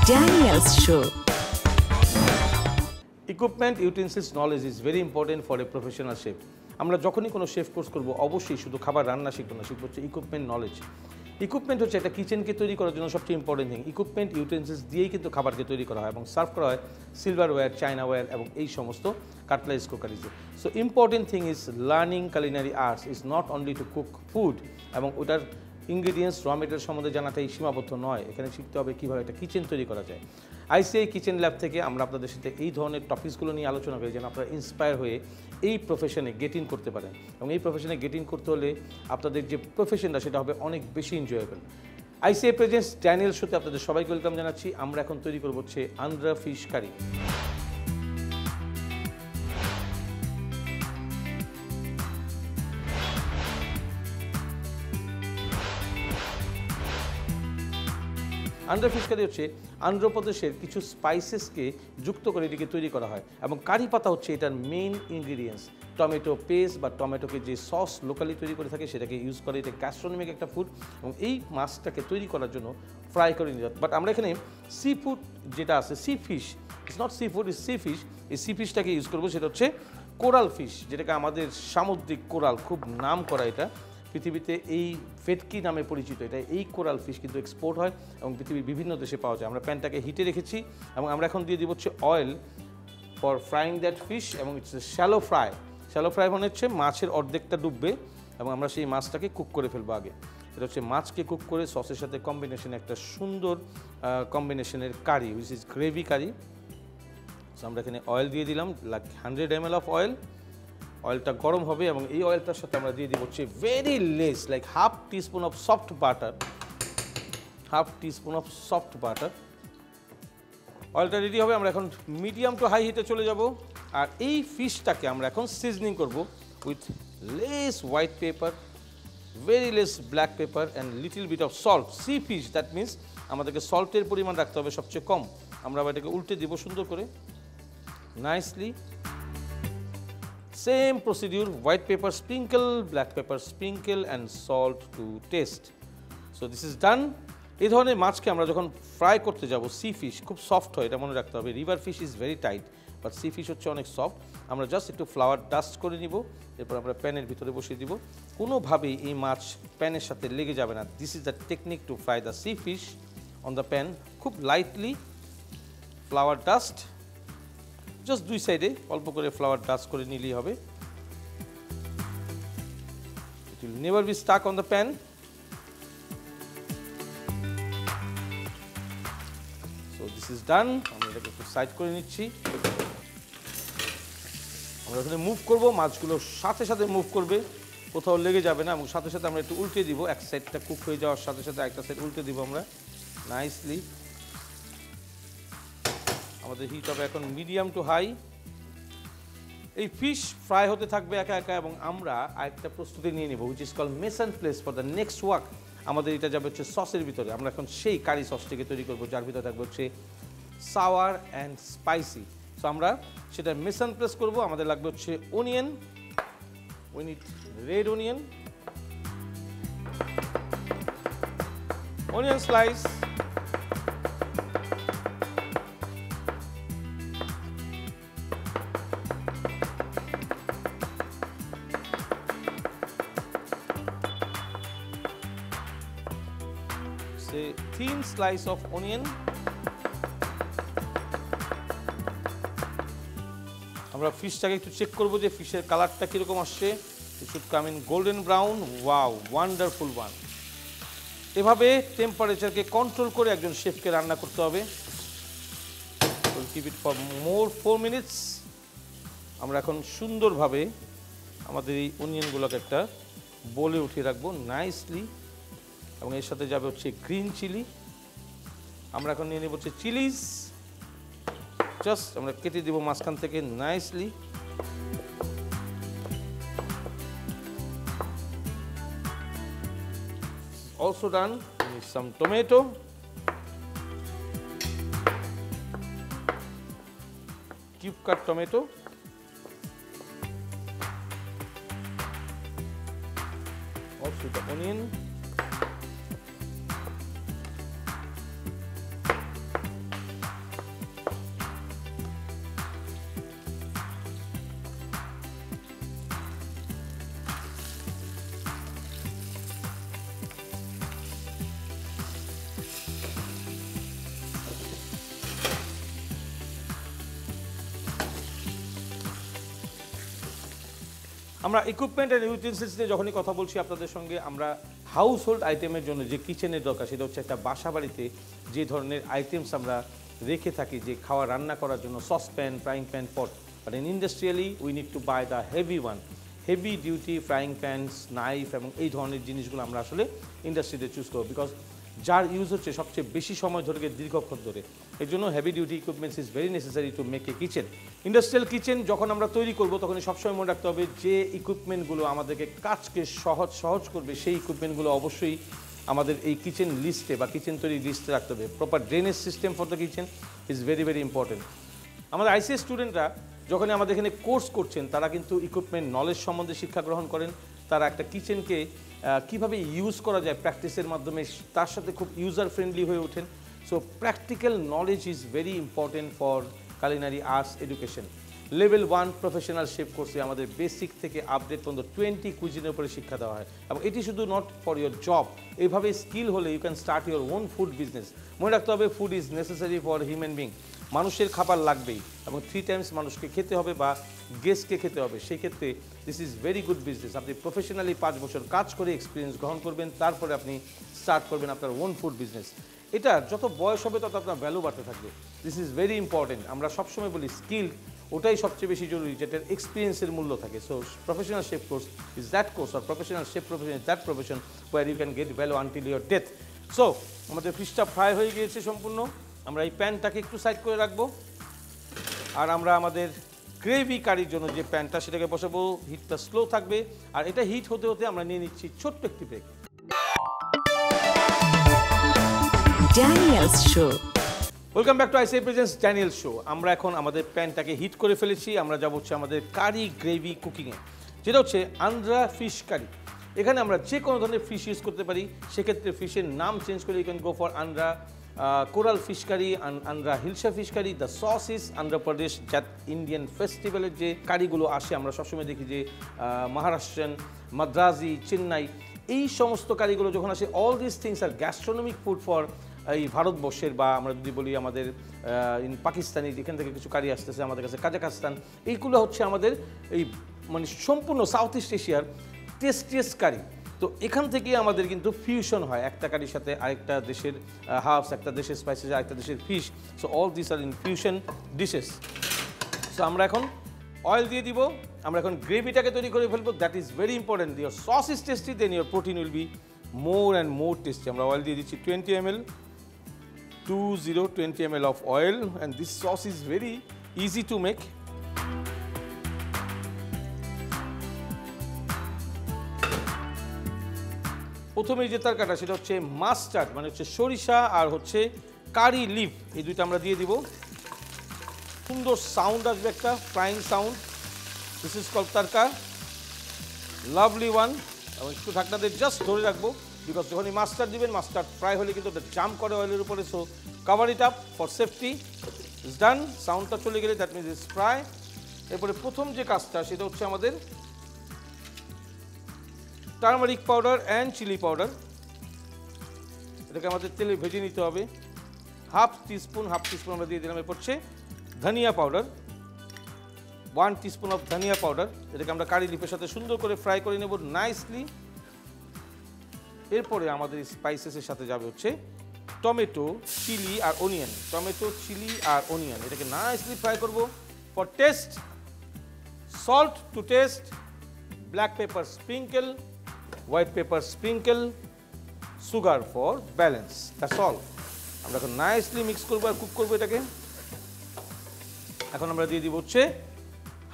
Daniel's Show. Equipment utensils knowledge is very important for a professional chef. আমরা যখনই কোনো chef course করব অবশ্যই শুধু খাবার রান্না শিখবো না, শিখবো হচ্ছে ইকুইপমেন্ট নলেজ। ইকুইপমেন্ট হচ্ছে একটা কিচেনকে তৈরি করার জন্য সবচেয়ে ইম্পর্টেন্ট থিং। ইকুইপমেন্ট ইউটেন্সিলস দিয়েই কিন্তু খাবারকে তৈরি করা হয় এবং সার্ভ করা হয় সিলভারওয়্যার, চায়নাওয়্যার এবং এই সমস্ত কাটলারিজ, কুকারিজে। So important thing is learning culinary arts is not only to cook food, এবং ওটার ইনগ্রিডিয়েন্টস, র মেটেরিয়াল সম্বন্ধে জানাটাই সীমাবদ্ধ নয়। এখানে শিখতে হবে কীভাবে একটা কিচেন তৈরি করা যায়। আইসিআই কিচেন ল্যাব থেকে আমরা আপনাদের সাথে এই ধরনের টপিকসগুলো নিয়ে আলোচনা করি যেন আপনারা ইন্সপায়ার হয়ে এই প্রফেশনে গেট ইন করতে পারেন, এবং এই প্রফেশনে গেট ইন করতে হলে আপনাদের যে প্রফেশনটা সেটা হবে অনেক বেশি এনজয়েবল। আইসিআই প্রেজেন্টস ড্যানিয়েল শোতে আপনাদের সবাইকে ওয়েলকাম জানাচ্ছি। আমরা এখন তৈরি করবো হচ্ছে আন্দ্রা ফিশ কারি। আন্দ্রা ফিশ কারি হচ্ছে অন্ধ্রপ্রদেশের কিছু স্পাইসেসকে যুক্ত করে এটিকে তৈরি করা হয়, এবং কারি পাতা হচ্ছে এটার মেইন ইনগ্রিডিয়েন্টস। টমেটো পেস্ট বা টমেটোকে যে সস লোকালি তৈরি করে থাকে সেটাকে ইউজ করে। এটা গ্যাস্ট্রোনমিক একটা ফুড, এবং এই মাছটাকে তৈরি করার জন্য ফ্রাই করে নিয়ে যায়। বাট আমরা এখানে সি ফুড যেটা আছে, C fish, it's not sea food, it's C fish. এই সি ফিশটাকে ইউজ করবো, সেটা হচ্ছে কোরাল ফিশ, যেটাকে আমাদের সামুদ্রিক কোরাল, খুব নাম করা এটা পৃথিবীতে, এই ভেটকি নামে পরিচিত। এটা এই কোরাল ফিশ কিন্তু এক্সপোর্ট হয় এবং পৃথিবীর বিভিন্ন দেশে পাওয়া যায়। আমরা প্যানটাকে হিটে রেখেছি এবং আমরা এখন দিয়ে দিব হচ্ছে oil for frying that fish, এবং it's shallow fry. Shallow fry মানে হচ্ছে মাছের অর্ধেকটা ডুববে এবং আমরা সেই মাছটাকে কুক করে ফেলবো আগে। এটা হচ্ছে মাছকে কুক করে সসের সাথে কম্বিনেশনে একটা সুন্দর কম্বিনেশনের curry, which is gravy curry. So আমরা এখানে অয়েল দিয়ে দিলাম, লাইক 100 ml অফ অয়েল। অয়েলটা গরম হবে এবং এই অয়েলটার সাথে আমরা দিয়ে দিব হচ্ছে very less, like half teaspoon of soft butter. Half teaspoon of soft butter. অয়েলটা রেডি হবে, আমরা এখন মিডিয়াম টু হাই হিটে চলে যাব। আর এই ফিশটাকে আমরা এখন সিজনিং করব with less white pepper, very less black pepper and little bit of salt. Sea fish, that means আমাদেরকে সল্টের পরিমাণ রাখতে হবে সবচেয়ে কম। আমরা আবার এটাকে উল্টে দিব সুন্দর করে, nicely. Same procedure, white pepper sprinkle, black pepper sprinkle and salt to taste. So this is done. এই ধরনের মাছকে আমরা যখন ফ্রাই করতে যাব, সি ফিশ খুব সফট হয়, এটা মনে রাখতে হবে। River fish is very tight, but C fish হচ্ছে অনেক সফট। আমরা জাস্ট একটু ফ্লাওয়ার ডাস্ট করে নিব, এরপর আমরা প্যানের ভিতরে বসিয়ে দিব। কোনোভাবেই এই মাছ প্যানের সাথে লেগে যাবে না। This is the technique two fry the sea fish on the pan. খুব লাইটলি ফ্লাওয়ার ডাস্ট, জাস্ট দুই সাইডে অল্প করে ফ্লাওয়ার ডাস্ট করে নিলেই হবে। It will never be Starc on the pan. So this is done. আমরা এটাকে একটু সাইড করে নিচ্ছি। আমরা এখানে মুভ করবো, মাছগুলো সাথে সাথে মুভ করবে, কোথাও লেগে যাবে না, এবং সাথে সাথে আমরা একটু উল্টে দিব। এক সাইডটা কুক হয়ে যাওয়ার সাথে সাথে একটা সাইড উল্টে দিব আমরা নাইসলি। আমাদের হিট হবে এখন মিডিয়াম টু হাই। এই ফিশ ফ্রাই হতে থাকবে একা একা, এবং আমরা আরেকটা প্রস্তুতি নিয়ে নেব, which is call mess and place for the next work. আমাদের এটা যাবে হচ্ছে সসের ভিতরে। আমরা এখন সেই কারি সসটিকে তৈরি করবো, যার ভিতরে থাকবে হচ্ছে সাওয়ার অ্যান্ড স্পাইসি। সো আমরা সেটা মেস অ্যান্ড প্লেস করবো। আমাদের লাগবে হচ্ছে onion, we need red onion, onion slice, a thin slice of onion. আমরা ফিশটাকে একটু চেক করব যে ফিশের কালারটা কিরকম আসছে। It should come in golden brown. Wow, wonderful one. এভাবে টেম্পারেচারকে কন্ট্রোল করে একজন শেফকে রান্না করতে হবে। Will keep it for more 4 minutes. আমরা এখন সুন্দরভাবে আমাদের এই অনিয়নগুলোকে একটা বলে উঠিয়ে রাখবো নাইসলি, এবং এর সাথে যাবে হচ্ছে গ্রিন চিলি। আমরা এখন নিয়ে নেব হচ্ছে চিলিজ, জাস্ট আমরা কেটে দেবো মাঝখান থেকে nicely. Also done. Some tomato, cube cut tomato, also the onion, আমরা ইকুইপমেন্ট অ্যান্ড ইউটেন্সিলস নিয়ে যখনই কথা বলছি আপনাদের সঙ্গে, আমরা হাউস হোল্ড আইটেমের জন্য যে কিচেনের দরকার সেটা হচ্ছে একটা বাসা বাড়িতে যে ধরনের আইটেমস আমরা রেখে থাকি যে খাওয়া রান্না করার জন্য, saucepan, frying pan, pot, but in industrially we need to buy the heavy one, heavy duty frying pans, knife এবং এই ধরনের জিনিসগুলো আমরা আসলে ইন্ডাস্ট্রিতে চুজ করবো, বিকজ যার ইউজ হচ্ছে সবচেয়ে বেশি সময় ধরে, দীর্ঘক্ষণ ধরে। এর জন্য heavy duty equipments is very necessary to make a kitchen. Industrial kitchen যখন আমরা তৈরি করবো তখনই সবসময় মনে রাখতে হবে যে ইকুইপমেন্টগুলো আমাদেরকে কাজকে সহজ করবে সেই ইকুইপমেন্টগুলো অবশ্যই আমাদের এই কিচেন লিস্টে বা কিচেন তৈরি লিস্টে রাখতে হবে। Proper drainage system for the kitchen is very very important. আমাদের আইসিএস স্টুডেন্টরা যখনই আমাদের এখানে কোর্স করছেন তারা কিন্তু ইকুইপমেন্ট নলেজ সম্বন্ধে শিক্ষা গ্রহণ করেন। তারা একটা কিচেনকে কীভাবে ইউজ করা যায় প্র্যাকটিসের মাধ্যমে তার সাথে খুব ইউজার ফ্রেন্ডলি হয়ে ওঠেন। So practical knowledge is very important for culinary arts education. Level 1 professional chef কোর্সে আমাদের বেসিক থেকে আপডেট পর্যন্ত 20 কুইজিনের উপরে শিক্ষা দেওয়া হয়, এবং এটি শুধু নট ফর ইয়োর জব। এইভাবে স্কিল হলে you can start your own food business. মনে রাখতে হবে food is necessary for human being. মানুষের খাবার লাগবেই এবং 3 টাইমস মানুষকে খেতে হবে বা গেস্টকে খেতে হবে। সেই ক্ষেত্রে this is very good business. আপনি প্রফেশনালি 5 বছর কাজ করে এক্সপিরিয়েন্স গ্রহণ করবেন, তারপরে আপনি স্টার্ট করবেন আপনার ওন ফুড বিজনেস। এটা যত বয়স হবে তত আপনার ভ্যালু বাড়তে থাকবে। This is very important. আমরা সবসময় বলি স্কিল ওটাই সবচেয়ে বেশি জরুরি যেটার এক্সপিরিয়েন্সের মূল্য থাকে। So professional chef course is that course, আর professional chef profession is that profession where you can get value until your death. So আমাদের ফিশটা ফ্রাই হয়ে গিয়েছে সম্পূর্ণ। আমরা এই প্যানটাকে একটু সাইড করে রাখবো, আর আমরা আমাদের গ্রেভি কারির জন্য যে প্যানটা সেটাকে বসাবো। হিটটা স্লো থাকবে, আর এটা হিট হতে হতে আমরা নিয়ে নিচ্ছি ছোট্ট একটি break. Daniel's Show. Welcome back to ICI presents Daniel show. আমরা এখন আমাদের প্যানটাকে হিট করে ফেলেছি। আমরা যাব হচ্ছে আমাদের কারি গ্রেভি কুকিংয়ে, যেটা হচ্ছে আন্দ্রা ফিশ কারি। এখানে আমরা যে কোনো ধরনের ফিশ ইউজ করতে পারি। সেক্ষেত্রে ফিশের নাম চেঞ্জ করে you can go for Andhra coral fish curry, Andhra hilsa fish curry. The sauce is Andhra Pradesh জাত ইন্ডিয়ান ফেস্টিভ্যালের যে কারিগুলো আসে আমরা সবসময় দেখি যে মহারাষ্ট্রান, মাদ্রাজি, চেন্নাই, এই সমস্ত কারিগুলো যখন আসে, all this things are gastronomic food for এই ভারতবর্ষের, বা আমরা যদি বলি আমাদের ইন পাকিস্তানি, যেখান থেকে কিছু কারি আসতেছে আমাদের কাছে, কাজাকস্তান, এইগুলো হচ্ছে আমাদের এই মানে সম্পূর্ণ সাউথ ইস্ট এশিয়ার টেস্টিয়েস্ট কারি। তো এখান থেকে আমাদের কিন্তু ফিউশন হয় একটা কারির সাথে আরেকটা দেশের হার্বস, একটা দেশের স্পাইসেস, আরেকটা দেশের fish. So all this are in fusion dishes. So আমরা এখন অয়েল দিয়ে দিব। আমরা এখন গ্রেভিটাকে তৈরি করে ফেলবো। That is very important. Your sauce is tasty, then your protein will be more and more tasty. আমরা অয়েল দিয়ে দিচ্ছি 20 ml, 20 ml of oil, and this sauce is very easy to make. প্রথমে যে তরকাটা সেটা হচ্ছে মাস্টার্ড, মানে হচ্ছে সরিষা আর হচ্ছে কারি লিভ, এই দুইটা আমরা দিয়ে দিব। সুন্দর সাউন্ড আসবে, একটা frying sound. This is call tarka, lovely one. এবং একটু ঢাকনাতে জাস্ট ধরে রাখবো, বিকজ যখনই মাস্টার্ড দিবেন, মাস্টার্ড ফ্রাই হলে কিন্তু ওটা জাম্প করে অয়েলের উপরে। So cover it up for safety. Is done. সাউন্ডটা চলে গেলে দ্যাট মিনস ইজ ফ্রাই। এরপরে প্রথম যে কাজটা সেটা হচ্ছে আমাদের turmeric powder and chilli powder. এটাকে আমাদের তেলে ভেজে নিতে হবে। হাফ টিস্পুন আমরা দিয়ে দিলাম। এরপর হচ্ছে ধনিয়া পাউডার, 1 টিস্পুন অফ ধনিয়া পাউডার। এটাকে আমরা কারি লিফের সাথে সুন্দর করে ফ্রাই করে নেব নাইসলি। এরপরে আমাদের স্পাইসেসের সাথে যাবে হচ্ছে টমেটো, চিলি আর অনিয়ন। টমেটো, চিলি আর অনিয়ন, এটাকে নাইসলি ফ্রাই করব। For taste, salt to taste, black pepper sprinkle, white pepper sprinkle, sugar for balance. That's all. আমরা এখন নাইসলি মিক্স করবো আর কুক করবো এটাকে। এখন আমরা দিয়ে দিব হচ্ছে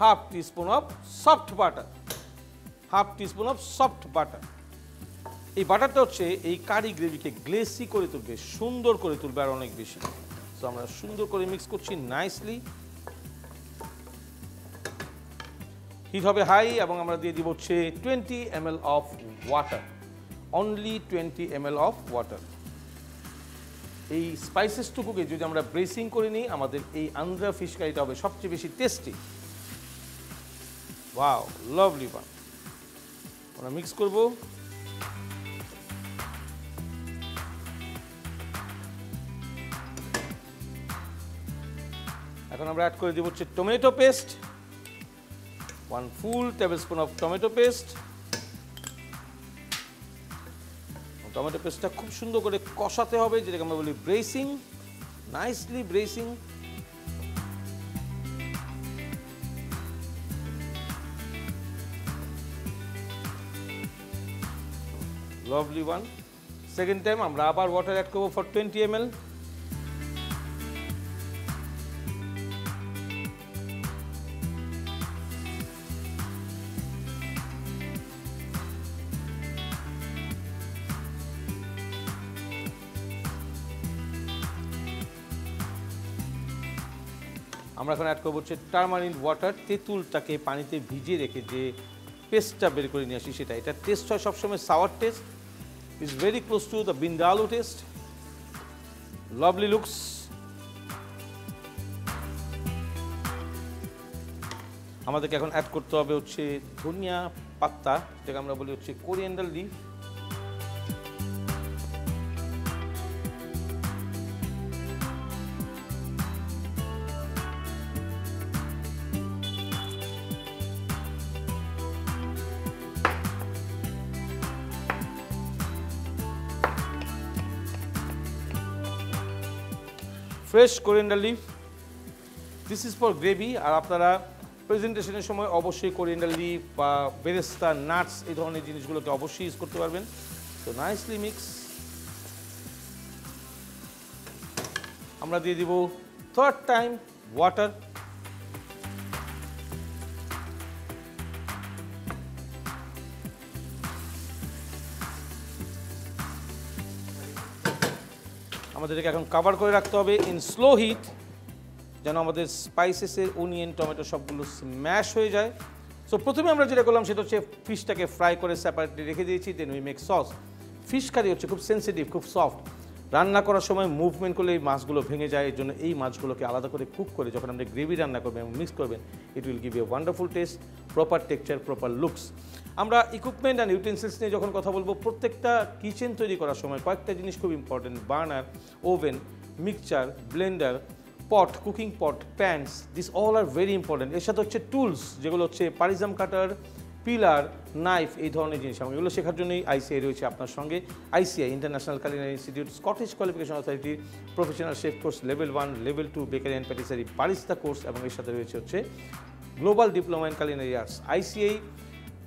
half teaspoon of soft butter, half teaspoon of soft butter. এই বাটারটা হচ্ছে এই কারি গ্রেভিকে গ্লেসি করে তুলবে, সুন্দর করে তুলবে আর অনেক বেশি। সো আমরা সুন্দর করে মিক্স করছি নাইসলি। হিট হবে হাই, এবং আমরা দিয়ে দিব হচ্ছে 20 ml of water, only 20 ml of water. এই স্পাইসেসটুকুকে যদি আমরা ব্রেসিং করে নিই, আমাদের এই আন্দ্রা ফিশ কারিটা হবে সবচেয়ে বেশি টেস্টি। Wow, lovely one. আমরা মিক্স করব। এখন আমরা অ্যাড করে দিব হচ্ছে tomato paste, 1 full tablespoon of tomato paste. Tomato পেস্টটা খুব সুন্দর করে কষাতে হবে, যেটাকে আমরা বলি braising, nicely braising. Lovely one. Second time আমরা আবার ওয়াটার অ্যাড করব for 20 ml. আমরা এখন অ্যাড করব হচ্ছে টারমারিন ওয়াটার, তেঁতুলটাকে পানিতে ভিজিয়ে রেখে যে পেস্টটা বের করে নিয়ে আসি সেটা। এটা টেস্ট হয় সবসময় sour taste, is very close to the vindaloo taste. Lovely looks. আমাদেরকে এখন অ্যাড করতে হবে হচ্ছে ধনিয়া পাতা, যেটাকে আমরা বলি হচ্ছে coriander leaf. Fresh coriander leaf, this is for gravy. আর আপনারা প্রেজেন্টেশনের সময় অবশ্যই কোরিয়ান্ডার লিফ বা বেরেস্তা, নাটস এই ধরনের জিনিসগুলোকে অবশ্যই ইউজ করতে পারবেন। তো নাইসলি মিক্স। আমরা দিয়ে দিব থার্ড টাইম ওয়াটার। আমাদেরকে এখন কভার করে রাখতে হবে ইন স্লো হিট, যেন আমাদের স্পাইসেসের অনিয়ন, টমেটো সবগুলো স্ম্যাশ হয়ে যায়। সো প্রথমে আমরা যেটা করলাম সেটা হচ্ছে ফিশটাকে ফ্রাই করে সেপারেটলি রেখে দিয়েছি, then we make sauce. Fish curry হচ্ছে খুব সেন্সিটিভ, খুব সফট। রান্না করার সময় মুভমেন্ট করলে এই মাছগুলো ভেঙে যায়, এর জন্য এই মাছগুলোকে আলাদা করে কুক করে যখন আপনি গ্রেভি রান্না করবেন এবং মিক্স করবেন, it will give a wonderful test, proper texture, proper looks. আমরা ইকুইপমেন্ট অ্যান্ড ইউটেন্সিলস নিয়ে যখন কথা বলবো, প্রত্যেকটা কিচেন তৈরি করার সময় কয়েকটা জিনিস খুব important: burner, oven, mixture, blender, pot, cooking pot, pans, this all are very important. এর সাথে হচ্ছে টুলস, যেগুলো হচ্ছে পারিজাম কাটার, পিলার, নাইফ, এই ধরনের জিনিস। এবং এগুলো শেখার জন্যই আইসিআই রয়েছে আপনার সঙ্গে। ICI international culinary institute, Scottish qualification authority, professional chef course level 1, level 2 bakery and patisserie barista course, এবং এর সাথে রয়েছে হচ্ছে global diploma in culinary arts. ICI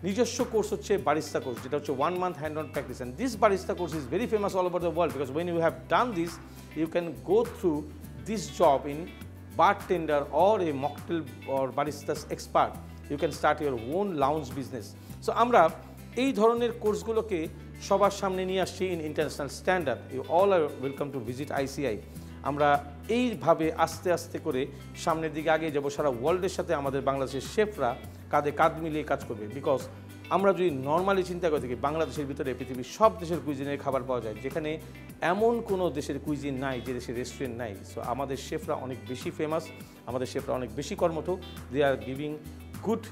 নিজস্ব কোর্স হচ্ছে বারিস্তা কোর্স, যেটা হচ্ছে 1 month hand on practice. And this barista course is very famous all over the world, because when you have done this, you can go through this job in bartender or a mocktail or baristas expert. You can start your own lounge business. So আমরা এই ধরনের কোর্সগুলোকে সবার সামনে নিয়ে আসছি in international standard. You all are welcome to visit ICI. আমরা এইভাবে আস্তে আস্তে করে সামনের দিকে আগে যাব। সারা ওয়ার্ল্ডের সাথে আমাদের বাংলাদেশের শেফরা কাঁধে কাঁধ মিলিয়ে কাজ করবে। বিকজ আমরা যদি নর্মালি চিন্তা করে থাকি, বাংলাদেশের ভিতরে পৃথিবীর সব দেশের কুইজিনের খাবার পাওয়া যায়, যেখানে এমন কোনো দেশের কুইজিন নাই যে দেশের রেস্টুরেন্ট নাই। সো আমাদের শেফরা অনেক বেশি ফেমাস, আমাদের শেফরা অনেক বেশি কর্মঠ। They are giving good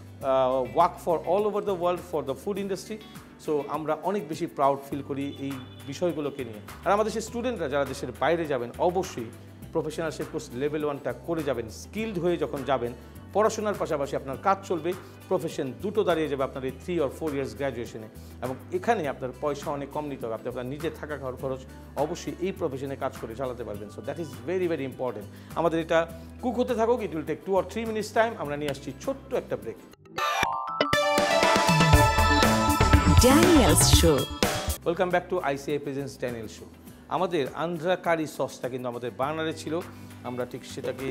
work for all over the world for the food industry. So আমরা অনেক বেশি প্রাউড ফিল করি এই বিষয়গুলোকে নিয়ে। আর আমাদের সেই স্টুডেন্টরা যারা দেশের বাইরে যাবেন, অবশ্যই প্রফেশনাল শেফ কোর্স লেভেল 1টা করে যাবেন। স্কিলড হয়ে যখন যাবেন, পড়াশোনার পাশাপাশি আপনার কাজ চলবে, প্রফেশন দুটো দাঁড়িয়ে যাবে আপনার এই 3 or 4 years গ্র্যাজুয়েশনে। এবং এখানে আপনার পয়সা অনেক কম নিতে হবে, আপনি আপনার নিজে থাকা খাওয়ার খরচ অবশ্যই এই প্রফেশনে কাজ করে চালাতে পারবেন। So that is very very important. আমাদের এটা কুক হতে থাকুক, it will take 2 or 3 minutes time. আমরা নিয়ে আসছি ছোট্ট একটা break. Daniel's Show. Welcome back to ICI presents Daniel show. আমাদের আন্ধ্রা কারি সসটা কিন্তু আমাদের বার্নারে ছিল। আমরা ঠিক সেটাকে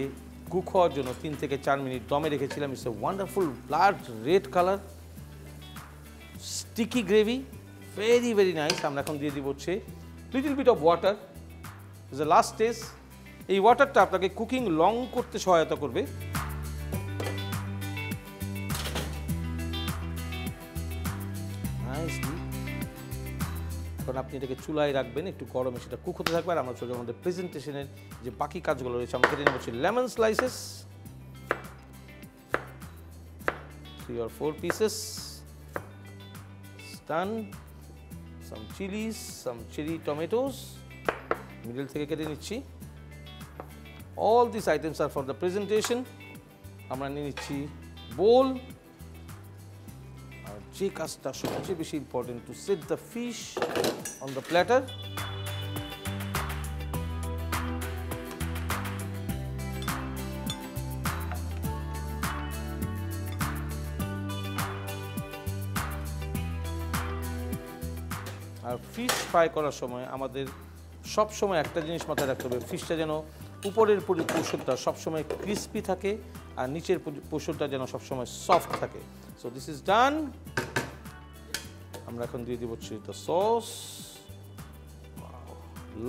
কুক হওয়ার জন্য 3 থেকে 4 মিনিট দমে রেখেছিলাম। It's a wonderful blood red colour, sticky gravy, very very nice. আমরা এখন দিয়ে দিব হচ্ছে little bit of water, is the last stage. এই ওয়াটারটা আপনাকে কুকিং লং করতে সহায়তা করবে। নাইসলি এখন আপনি এটাকে চুলায় রাখবেন, একটু গরমে সেটা কুক হতে থাকবে। আর আমরা চলে আমাদের প্রেজেন্টেশনের যে বাকি কাজগুলো রয়েছে, আমরা কেটে নেব হচ্ছে lemon slices, 3 or 4 pieces, stun, some chilies, some cherry tomatoes, middle থেকে কেটে নিচ্ছি। all these items are for the presentation. আমরা নিয়ে নিচ্ছি বোল, যে কাজটা সবচেয়ে বেশি important, to set the fish on the platter. আর ফিশ ফ্রাই করার সময় আমাদের সব সময় একটা জিনিস মাথায় রাখতে হবে, ফিশটা যেন উপরের পোর্শনটা সবসময় ক্রিস্পি থাকে আর নিচের পোর্শনটা যেন সবসময় সফট থাকে। So this is done. আমরা এখন দিয়ে দিব দ্য সস।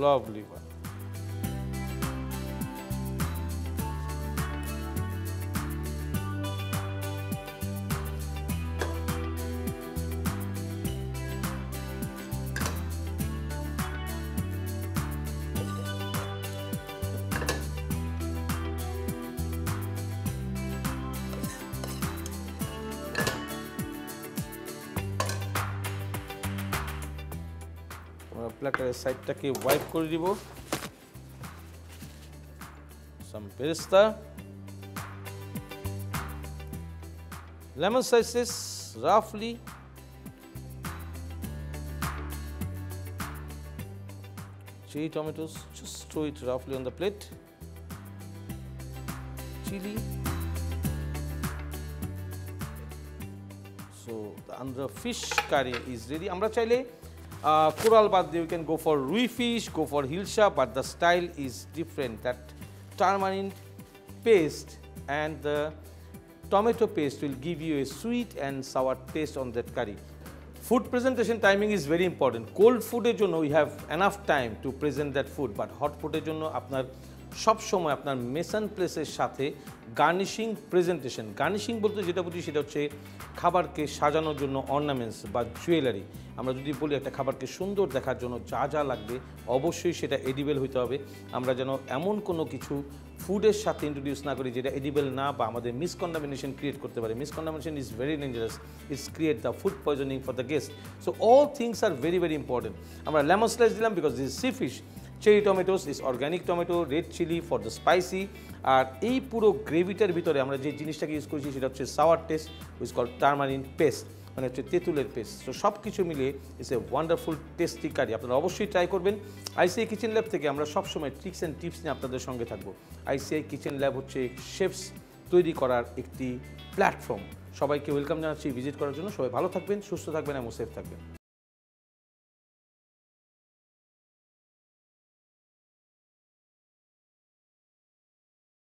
Lovely one. প্ল্যাটারের সাইডটাকে ওয়াইপ করে দিব। সাম পেস্তা, lemon slices roughly, cherry tomatoes, just throw it roughly on the plate, chili, so the fish curry is ready. আমরা চাইলে coral বাদ দিয়ে we can go for rui fish, go for hilsa, but the style is different. That tamarind paste and the tomato paste will give you a sweet and sour taste on that curry. Food presentation timing is very important. Cold food এর জন্য we have enough time to present that food, but hot food এর জন্য আপনার সব সময় আপনার mason প্লেসের সাথে গার্নিশিং প্রেজেন্টেশন। গার্নিশিং বলতে যেটা বুঝি সেটা হচ্ছে খাবারকে সাজানোর জন্য অর্নামেন্টস বা জুয়েলারি। আমরা যদি বলি একটা খাবারকে সুন্দর দেখার জন্য যা যা লাগবে অবশ্যই সেটা এডিবেল হইতে হবে। আমরা যেন এমন কোনো কিছু ফুডের সাথে ইন্ট্রোডিউস না করি যেটা এডিবেল না বা আমাদের মিসকন্টামিনেশন ক্রিয়েট করতে পারে। Miscontamination is very dangerous, it's create the food poisoning for the guest. So all things are very very important. আমরা লেমন স্লাইস দিলাম because this sea fish, cherry tomatoes is organic tomato, red chilli for the spicy. আর এই পুরো গ্রেভিটার ভিতরে আমরা যে জিনিসটাকে use করেছি সেটা হচ্ছে sour taste, with call tamarind paste, মানে হচ্ছে তেঁতুলের পেস্ট। তো সব কিছু মিলিয়ে it's a wonderful tasty curry. আপনারা অবশ্যই ট্রাই করবেন। আইসিআই কিচেন ল্যাব থেকে আমরা সবসময় ট্রিক্স অ্যান্ড টিপস নিয়ে আপনাদের সঙ্গে থাকবো। আইসিআই কিচেন ল্যাব হচ্ছে শেফস তৈরি করার একটি প্ল্যাটফর্ম। সবাইকে ওয়েলকাম জানাচ্ছি ভিজিট করার জন্য। সবাই ভালো থাকবেন, সুস্থ থাকবেন এবং সেফ থাকবেন।